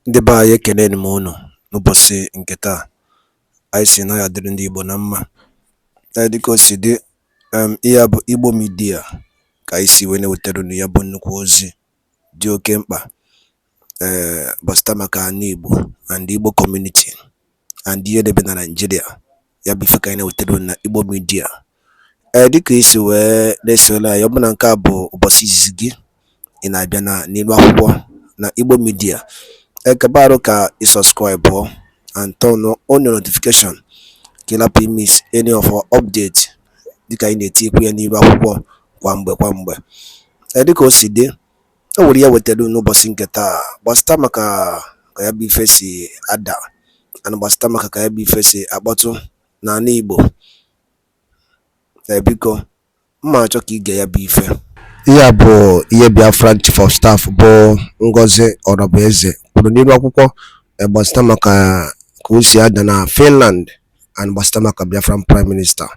Ndị be anyị ekele m unu n'ụbọchị nke taa. Anyị sị na ya dịrị ndị Igbo na mma. Dịka o si dị, ihe a bụ Igbo Media ka anyị si wee na-ewetara unu ya bụ nnukwu ozi dị oke mkpa gbasara maka anụ Igbo and Igbo community and ihe debe na Nigeria. Ya bụ ife ka anyị na-ewetara unu na Igbo Media. Dịka isi wee na-esonye anyị, ọ bụ na nke a bụ ụbọchị izizi gị ị na-abịa n'ilu akwụkwọ na Igbo Media, Ekpa ka you subscribe and turn on your notification ka you miss any of our updates dịka anyị na-etikwu ya n'ilu akwụkwọ kwa mgbe. Dịka o si dị, o nwere ya wetara n'ụbọchị nke taa gbasara maka ka ya bụ ife si ada and gbasara maka ka ya bụ ife si akpọtụ n'ala Igbo. Biko mma achọ ka ige ya bụ ife. Ihe bụ ihe BIAFRA Chief of Staff bụ Ngozi Orabueze kwuru n'ilu akwụkwọ gbasara maka ka o si ada na Finland and gbasara maka Biafran Prime Minister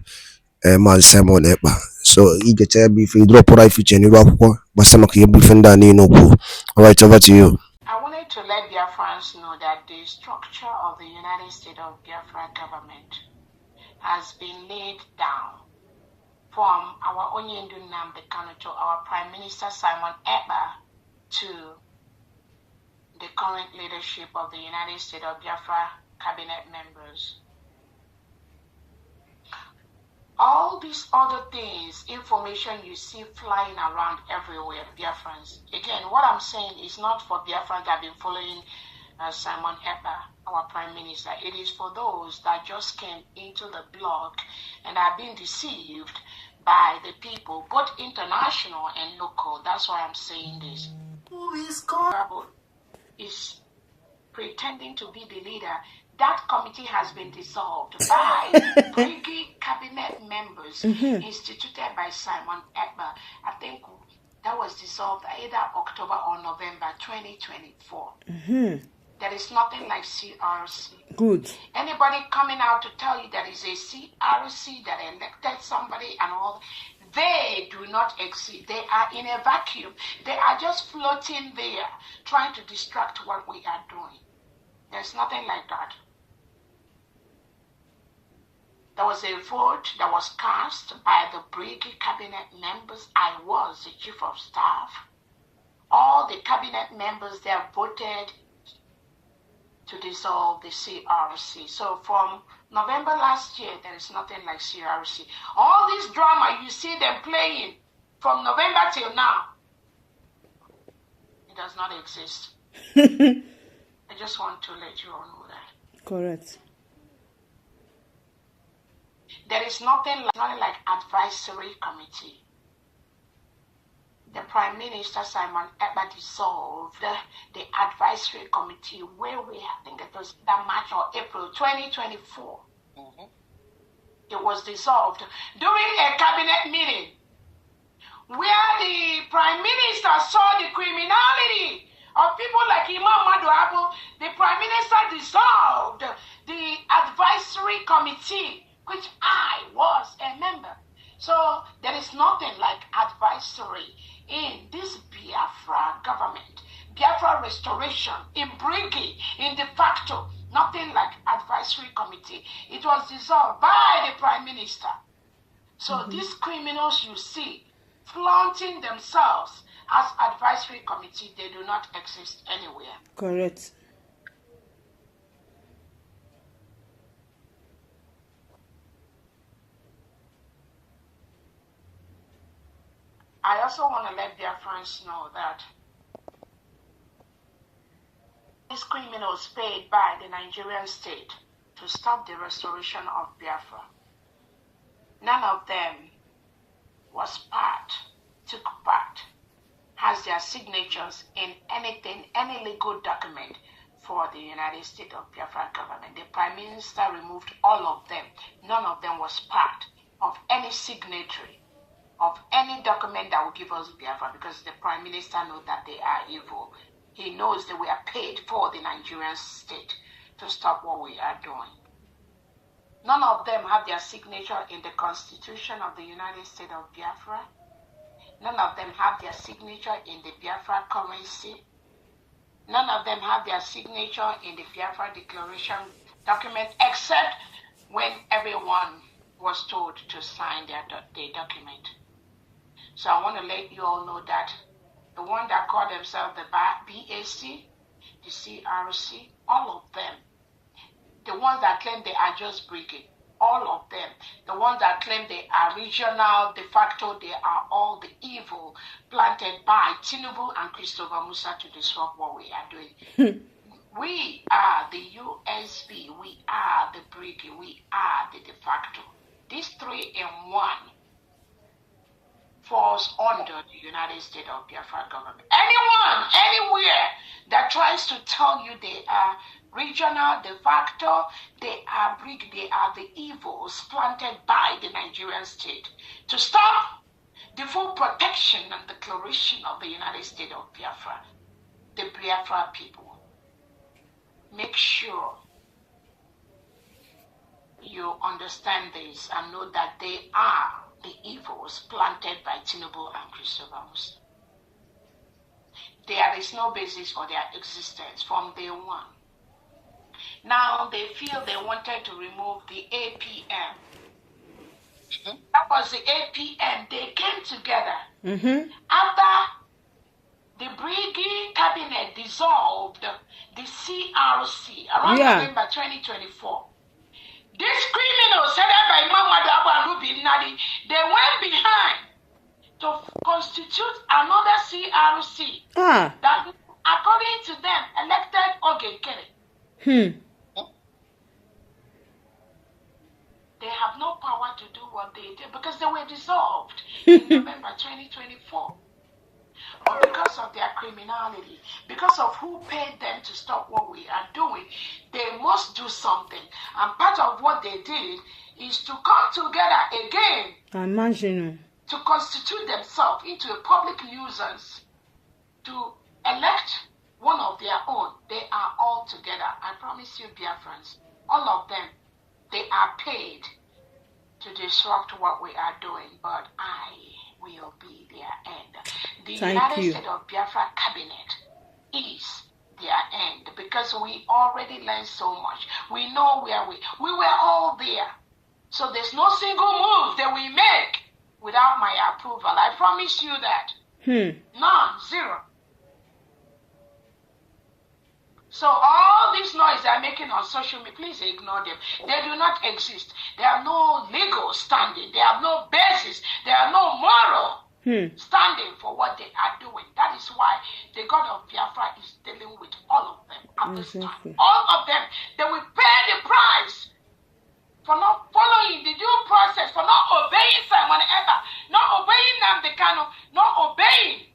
Maazị Simon Ekpa. So igecha ya bụ ife idropụra ife iche n'ilu akwụkwọ gbasara maka ihe bụ ife ndị a niile okwu. Alright, over to you. I wanted to let Biafrans know that the structure of the United States of Biafra government has been laid down from our NNAMDI to our Prime Minister Simon Ekpa to the current leadership of the United States of Biafra cabinet members. All these other things, information you see flying around everywhere, Biafrans. Again, what I'm saying is not for Biafrans that have been following Simon Ekpa, our Prime Minister. It is for those that just came into the blog and are being deceived by the people, both international and local. That's why I'm saying this. Who is God? Is pretending to be the leader. That committee has been dissolved by brigade cabinet members instituted by Simon Ekpa. I think that was dissolved either October or November 2024. There is nothing like CRC. Good. Anybody coming out to tell you there is a CRC that elected somebody and all, they do not exist. They are in a vacuum. They are just floating there, trying to distract what we are doing. There's nothing like that. There was a vote that was cast by the brigade cabinet members. I was the chief of staff. All the cabinet members there voted to dissolve the CRC. So from November last year, there is nothing like CRC. All this drama, you see them playing from November till now, it does not exist. I just want to let you all know that. Correct. There is nothing like advisory committee. The Prime Minister Simon Ekpa dissolved the advisory committee where I think it was that March or April 2024. It was dissolved during a cabinet meeting where the Prime Minister saw the criminality of people like Imam Maduabu. The Prime Minister dissolved the advisory committee, which I was a member. So there is nothing like advisory in this Biafra government, Biafra restoration, in brigade, in de facto, nothing like advisory committee. It was dissolved by the Prime Minister. So these criminals you see flaunting themselves as advisory committee, they do not exist anywhere. Correct. I also want to let their friends know that these criminals paid by the Nigerian state to stop the restoration of Biafra, none of them took part, has their signatures in anything, any legal document for the United States of Biafra government. The Prime Minister removed all of them. None of them was part of any signatory of any document that will give us Biafra, because the Prime Minister knows that they are evil. He knows that we are paid for the Nigerian state to stop what we are doing. None of them have their signature in the Constitution of the United States of Biafra. None of them have their signature in the Biafra currency. None of them have their signature in the Biafra Declaration document, except when everyone was told to sign their document. So I want to let you all know that the one that call themselves the BAC, the CRC, all of them, the ones that claim they are just brigade, all of them, the ones that claim they are regional, de facto, they are all the evil planted by Tinubu and Christopher Musa to disrupt what we are doing. We are the USB, we are the brigade, we are the de facto. These three in one falls under the United States of Biafra government. Anyone, anywhere that tries to tell you they are regional, de facto, they are the evils planted by the Nigerian state to stop the full protection and declaration of the United States of Biafra, the Biafra people. Make sure you understand this and know that they are the evils planted by Tinubu and Christopher Musa. There is no basis for their existence from day one. Now they feel they wanted to remove the APM. That was the APM. They came together after the Brigade cabinet dissolved the CRC around November 2024. These criminals headed by Mama Dabo and Ruby Nadi, they went behind to constitute another CRC that, according to them, elected Ogekere. They have no power to do what they did because they were dissolved in November 2024. But because of their criminality, because of who paid them to stop what we are doing, they must do something. And part of what they did is to come together again. Imagine. To constitute themselves into a public nuisance to elect one of their own. They are all together. I promise you, dear friends, all of them, they are paid to disrupt what we are doing. But I will be their end. The United States of Biafra cabinet is their end because we already learned so much. We know where we were all there. So there's no single move that we make without my approval. I promise you that. None, zero. So all this noise they're making on social media, please ignore them. They do not exist. They have no legal standing. They have no basis. They have no moral standing for what they are doing. That is why the God of Biafra is dealing with all of them at this time. All of them, they will pay the price for not following the due process, for not obeying Simon Ekpa, not obeying NNAMDI, not obeying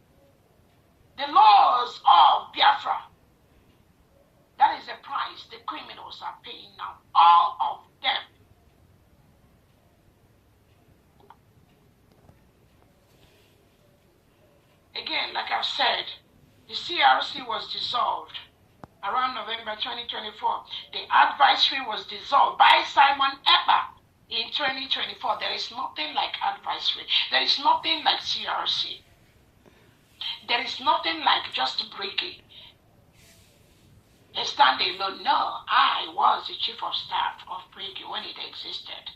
the laws of Biafra. That is the price the criminals are paying now. All of them. Again, like I've said, the CRC was dissolved around November 2024. The advisory was dissolved by Simon Ekpa in 2024. There is nothing like advisory. There is nothing like CRC. There is nothing like just breaking. A standing alone. No, I was the chief of staff of Brigade when it existed.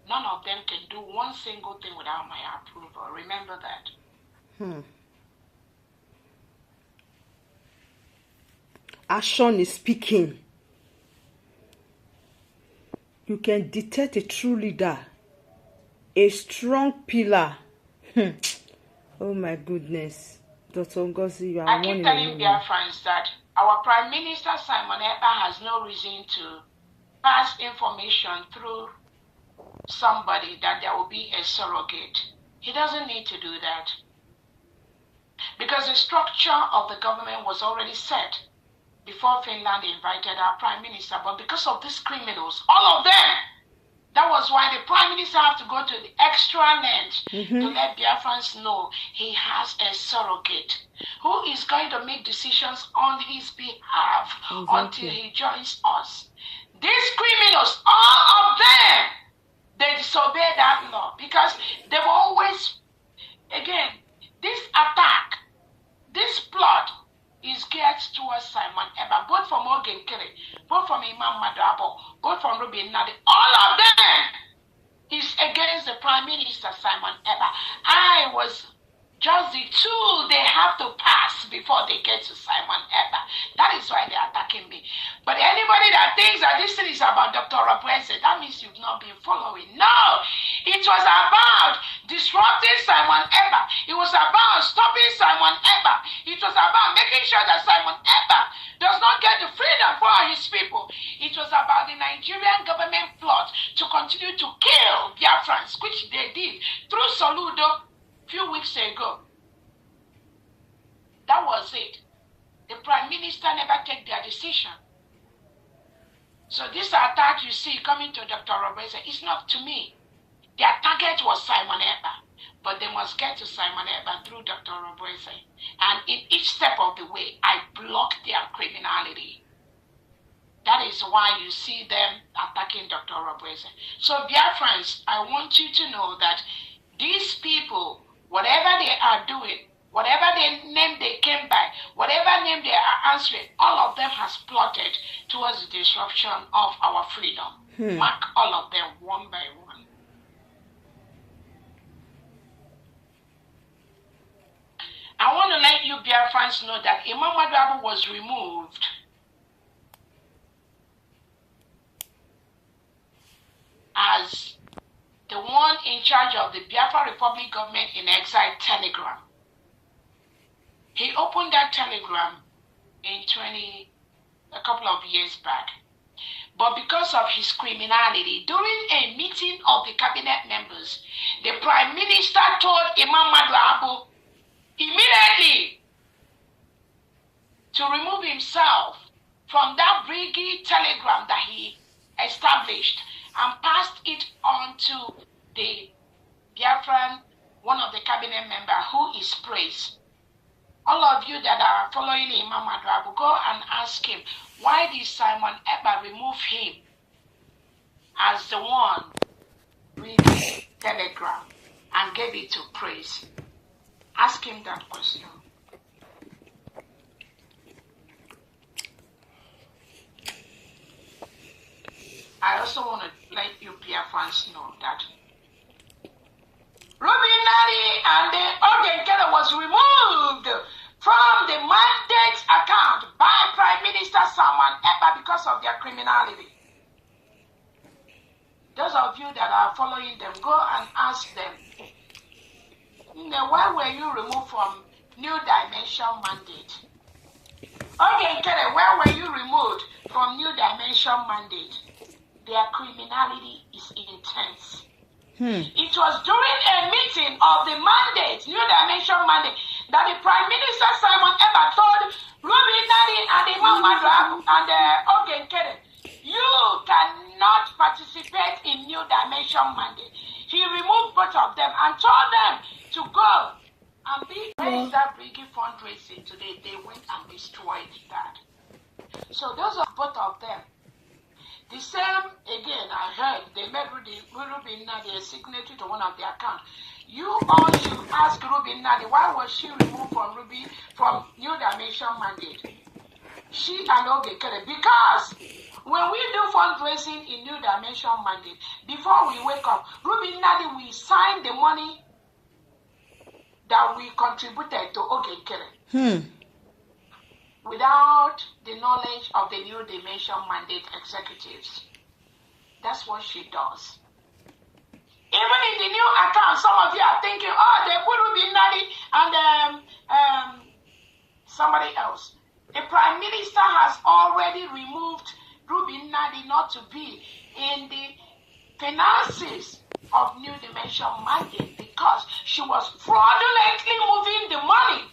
None of them can do one single thing without my approval. Remember that. Action is speaking. You can detect a true leader, a strong pillar. Oh my goodness. Dr. Ngozi, you are I keep telling their friends that our Prime Minister Simon Ekpa has no reason to pass information through somebody that there will be a surrogate. He doesn't need to do that. Because the structure of the government was already set before Finland invited our Prime Minister. But because of these criminals, all of them, that was why the Prime Minister had to go to the extra length to let Biafrans know he has a surrogate who is going to make decisions on his behalf until he joins us. These criminals, all of them, they disobey that law because they've always, again, this attack, this plot is geared towards Simon Ekpa, both from Ogen Kere, both from Imam Madabo, both from Ruby Nadi. All of them is against the Prime Minister Simon Ekpa. I was just the tool they have to pass before they get to Simon Ekpa. That is why they're attacking me. But anybody that thinks that this thing is about Dr. Rapuese, that means you've not been following. No, it was about disrupting Simon Ekpa. It was about stopping Simon Ekpa. It was about making sure that Simon Ekpa does not get the freedom for his people. It was about the Nigerian government plot to continue to kill Biafrans, which they did through Soludo few weeks ago. That was it. The Prime Minister never take their decision. So this attack you see coming to Dr. Robertson is not to me. Their target was Simon Ekpa, but they must get to Simon Ekpa through Dr. Robertson. And in each step of the way, I block their criminality. That is why you see them attacking Dr. Robertson. So, dear friends, I want you to know that these people, whatever they are doing, whatever name they came by, whatever name they are answering, all of them has plotted towards the disruption of our freedom. Mark all of them one by one. I want to let you Biafrans know that Imam Madabu was removed as the one in charge of the Biafra Republic government in exile telegram. He opened that telegram in a couple of years back. But because of his criminality, during a meeting of the cabinet members, the Prime Minister told Imam Madabu immediately to remove himself from that brigade telegram that he established and passed it on to the Biafran, one of the cabinet members who is praised. All of you that are following Imam Madrabu, go and ask him, why did Simon Ekpa remove him as the one reading telegram and gave it to praise? Ask him that question. I also want to let you Biafrans know that Ruby Nadi and the Ogenkere was removed from the mandate account by Prime Minister Simon Ekpa because of their criminality. Those of you that are following them, go and ask them, why were you removed from New Dimension mandate? Ogenkere, why were you removed from New Dimension mandate? Their criminality is intense. It was during a meeting of the mandate, New Dimension mandate, that the Prime Minister Simon Ekpa told Ruby Nadi and Imam Madrabu and Ogenkere, you cannot participate in New Dimension mandate. He removed both of them and told them to go and be. Where is that bringing fundraising today? They went and destroyed that. So those are both of them. The same, again, I heard they made Ruby Nadi a signatory to one of their accounts. You all should ask Ruby Nadi, why was she removed from New Dimension mandate? She and Ogenkere, because when we do fundraising in New Dimension mandate, before we wake up, Ruby Nadi will sign the money that we contributed to Ogenkere. Without the knowledge of the New Dimension mandate executives. That's what she does. Even in the new account, some of you are thinking, oh, they put Ruby Nadi and somebody else. The Prime Minister has already removed Ruby Nadi not to be in the finances of New Dimension mandate because she was fraudulently moving the money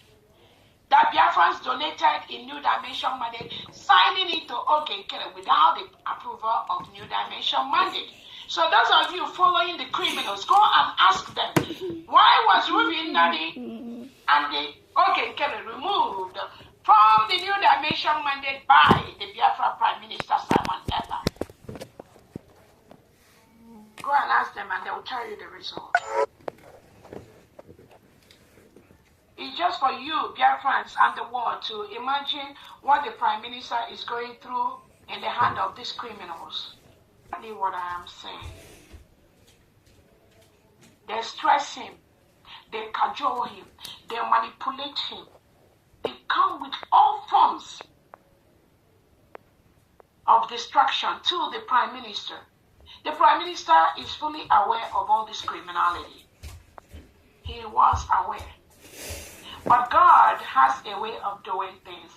that Biafrans donated in New Dimension mandate, signing it to Ogenkere without the approval of New Dimension mandate. So those of you following the criminals, go and ask them, why was Ruby Nadi and the Ogenkere removed from the New Dimension mandate by the Biafra Prime Minister Simon Ekpa? Go and ask them and they will tell you the result. It's just for for you, Biafrans, and the world to imagine what the Prime Minister is going through in the hand of these criminals. That's what I am saying. They stress him, they cajole him, they manipulate him. They come with all forms of distraction to the Prime Minister. The Prime Minister is fully aware of all this criminality. He was aware. But God has a way of doing things.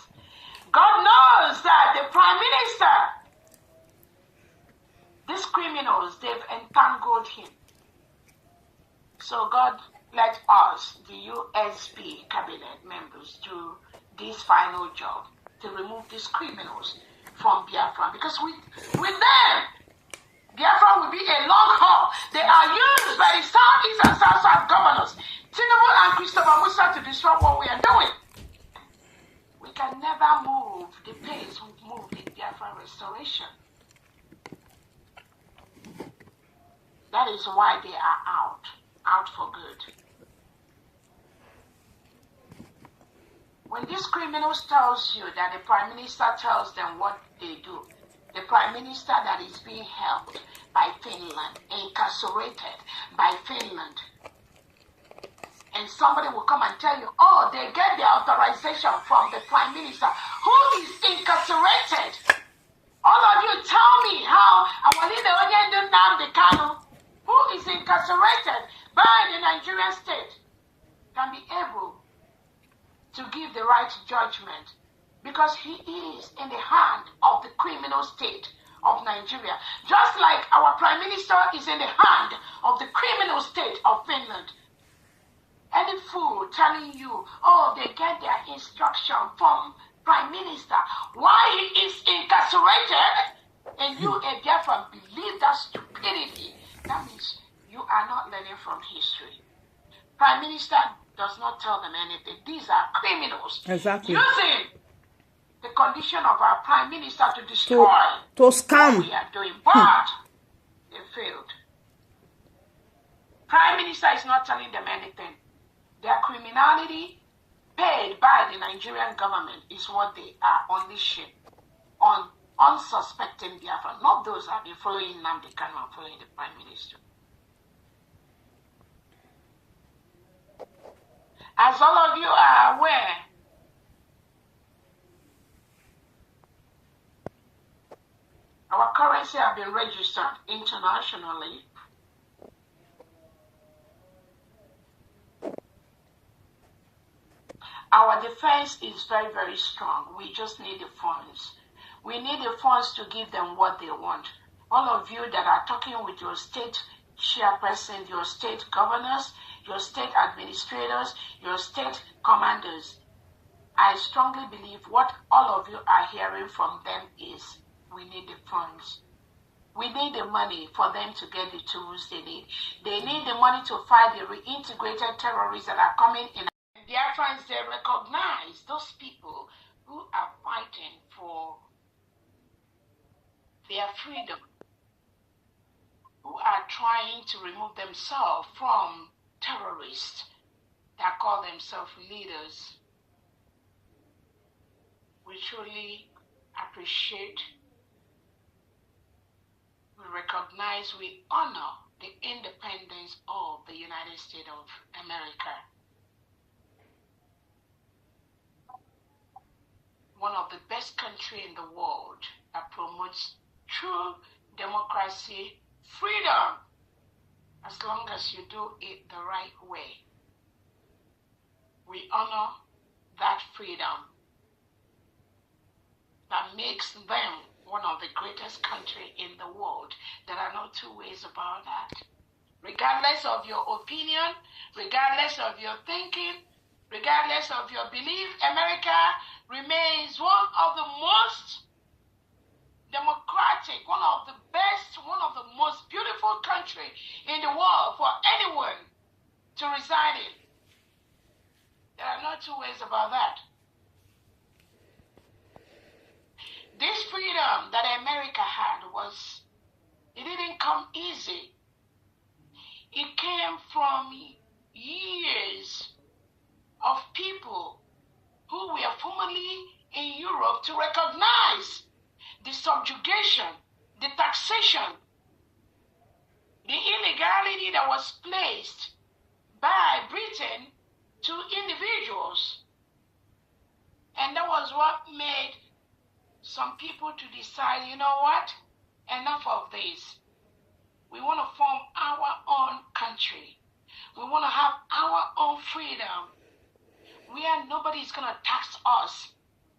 God knows that the Prime Minister, these criminals, they've entangled him. So God let us, the USB cabinet members, do this final job to remove these criminals from Biafra. Because with them, Biafra will be a long haul. They are used by the Southeast and South governors, Tinubu and Christopher Musa, to disrupt what we are doing. We can never move the pace we've moved in Biafra restoration. That is why they are out for good. When these criminals tells you that the Prime Minister tells them what they do, the Prime Minister that is being held by Finland, incarcerated by Finland, and somebody will come and tell you, oh, they get their authorization from the Prime Minister who is incarcerated. All of you tell me how our leader NNAMDI, who is incarcerated by the Nigerian state, can be able to give the right judgment, because he is in the hand of the criminal state of Nigeria, just like our Prime Minister is in the hand of the criminal state of Finland. Any fool telling you, oh, they get their instruction from Prime Minister why he is incarcerated, and you, a Biafran, believe that stupidity, that means you are not learning from history. Prime Minister does not tell them anything. These are criminals. Exactly. Using the condition of our Prime Minister to destroy to scam what we are doing. But they failed. Prime Minister is not telling them anything. Their criminality paid by the Nigerian government is what they are unleashing on unsuspecting Biafra. Not those that are following NNAMDI and following the Prime Minister. As all of you are aware, our currency has been registered internationally. Our defense is very, very strong. We just need the funds. We need the funds to give them what they want. All of you that are talking with your state chairperson, your state governors, your state administrators, your state commanders, I strongly believe what all of you are hearing from them is we need the funds. We need the money for them to get the tools they need. They need the money to fight the reintegrated terrorists that are coming in. Biafrans, they recognize those people who are fighting for their freedom, who are trying to remove themselves from terrorists that call themselves leaders. We truly appreciate, we recognize, we honor the independence of the United States of America. One of the best countries in the world that promotes true democracy, freedom, as long as you do it the right way. We honor that freedom that makes them one of the greatest countries in the world. There are no two ways about that. Regardless of your opinion, regardless of your thinking, regardless of your belief, America remains one of the most democratic, one of the best, one of the most beautiful countries in the world for anyone to reside in. There are no two ways about that. This freedom that America had it didn't come easy. It came from years of people subjugation, the taxation, the illegality that was placed by Britain to individuals. And that was what made some people to decide, you know what? Enough of this. We want to form our own country. We want to have our own freedom, where nobody is going to tax us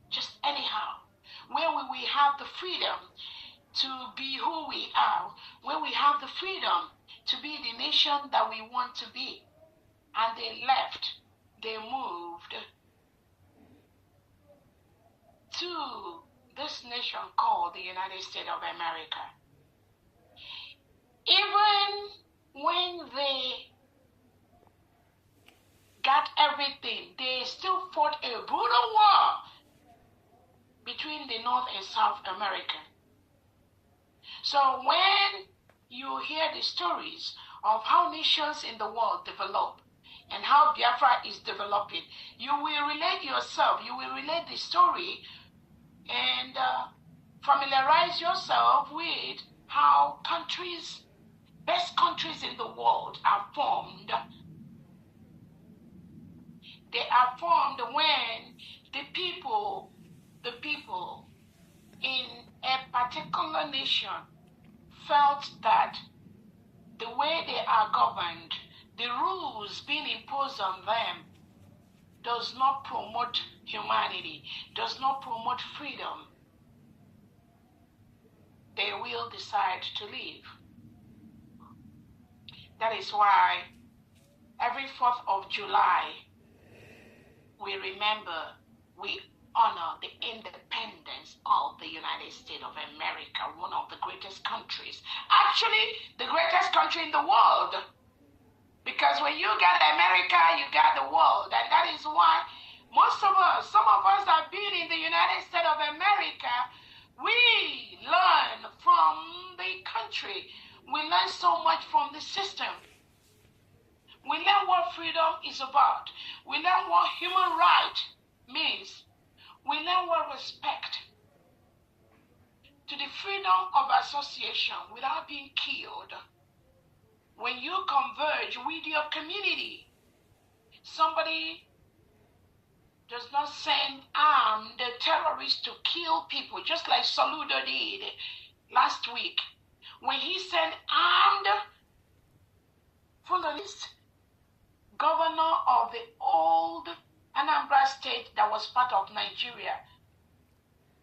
just anyhow. Where we have the freedom to be who we are. Where we have the freedom to be the nation that we want to be. And they left. They moved to this nation called the United States of America. Even when they got everything, they still fought a brutal war between the North and South America. So when you hear the stories of how nations in the world develop and how Biafra is developing, you will relate yourself, you will relate the story and familiarize yourself with how countries, best countries in the world are formed. They are formed when the people in a particular nation felt that the way they are governed, the rules being imposed on them, does not promote humanity, does not promote freedom. They will decide to leave. That is why every 4th of July, we remember, we honor the independence of the United States of America, one of the greatest countries. Actually, the greatest country in the world. Because when you got America, you got the world. And that is why most of us, some of us that have been in the United States of America, we learn from the country. We learn so much from the system. We learn what freedom is about. We learn what human right means. We learn what respect to the freedom of association without being killed. When you converge with your community, somebody does not send armed terrorists to kill people, just like Soludo did last week. When he sent armed Fulanists, governor of the old Anambra state that was part of Nigeria,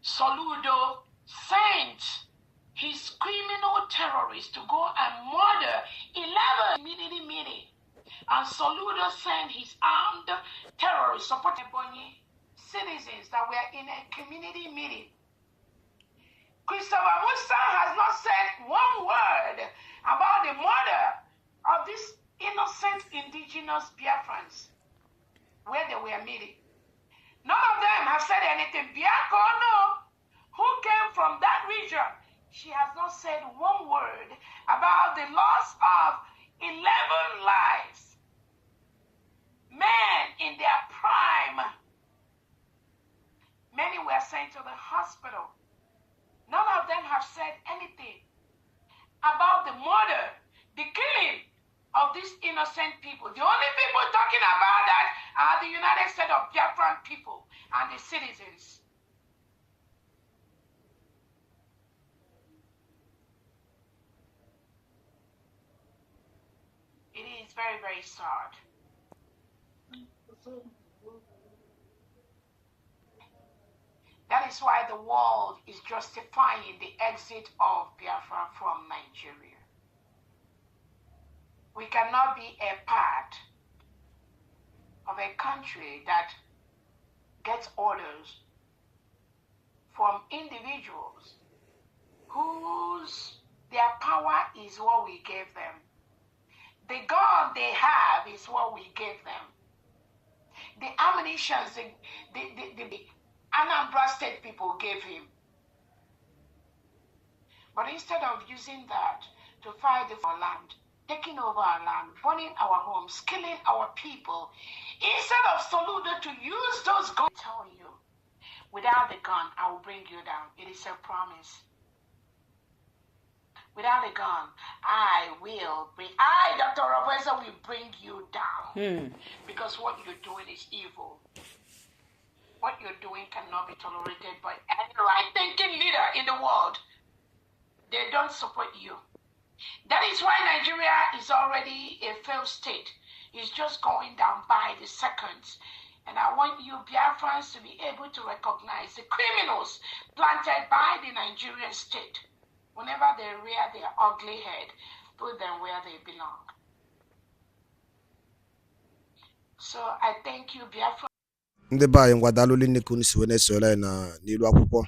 Soludo sent his criminal terrorists to go and murder 11 community meeting. And Soludo sent his armed terrorists supporting Ebonyi citizens that were in a community meeting. Christopher Musa has not said one word about the murder of these innocent indigenous Biafrans where they were meeting. None of them have said anything. Biako, no, who came from that region, she has not said one word about the loss of 11 lives. Men in their prime. Many were sent to the hospital. None of them have said anything about the murder, the killing of these innocent people. The only people talking about that are the United States of Biafran people and the citizens. It is very, very sad. That is why the world is justifying the exit of Biafra from Nigeria. We cannot be a part of a country that gets orders from individuals whose their power is what we gave them. The gun they have is what we gave them. The ammunition the Anambra State people gave him. But instead of using that to fight for our land, taking over our land, burning our homes, killing our people, instead of Soludo to use those guns, I tell you, without the gun, I will bring you down. It is a promise. without a gun, Dr. Robertson, will bring you down. Because what you're doing is evil. What you're doing cannot be tolerated by any right-thinking leader in the world. They don't support you. That is why Nigeria is already a failed state. It's just going down by the seconds. And I want you Biafrans to be able to recognize the criminals planted by the Nigerian state. Whenever they rear their ugly head, put them where they belong. So I thank you, Biafra. Ndị be anyị ngwadalụ nne kunu si wene sole na n'ilu akwụkwọ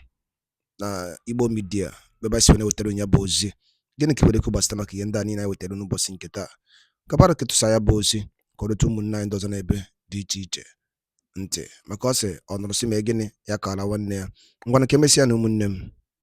na Igbo media beba si wene wetara nya bụ ozi. Gịnị ka iwere kwubasta maka ihe ndị a niile anyị wetara n'ụbọchị nke taa? Kapara ketụsa ya bụ ozi ka ọ rute ụmụnne anyị ndị ọzọ n'ebe dị iche iche ntị, maka ọ sị ọ nụrụ si ma gịnị ya ka ala nwanne ya. Ngwanụ ka emesịa na ụmụnne m.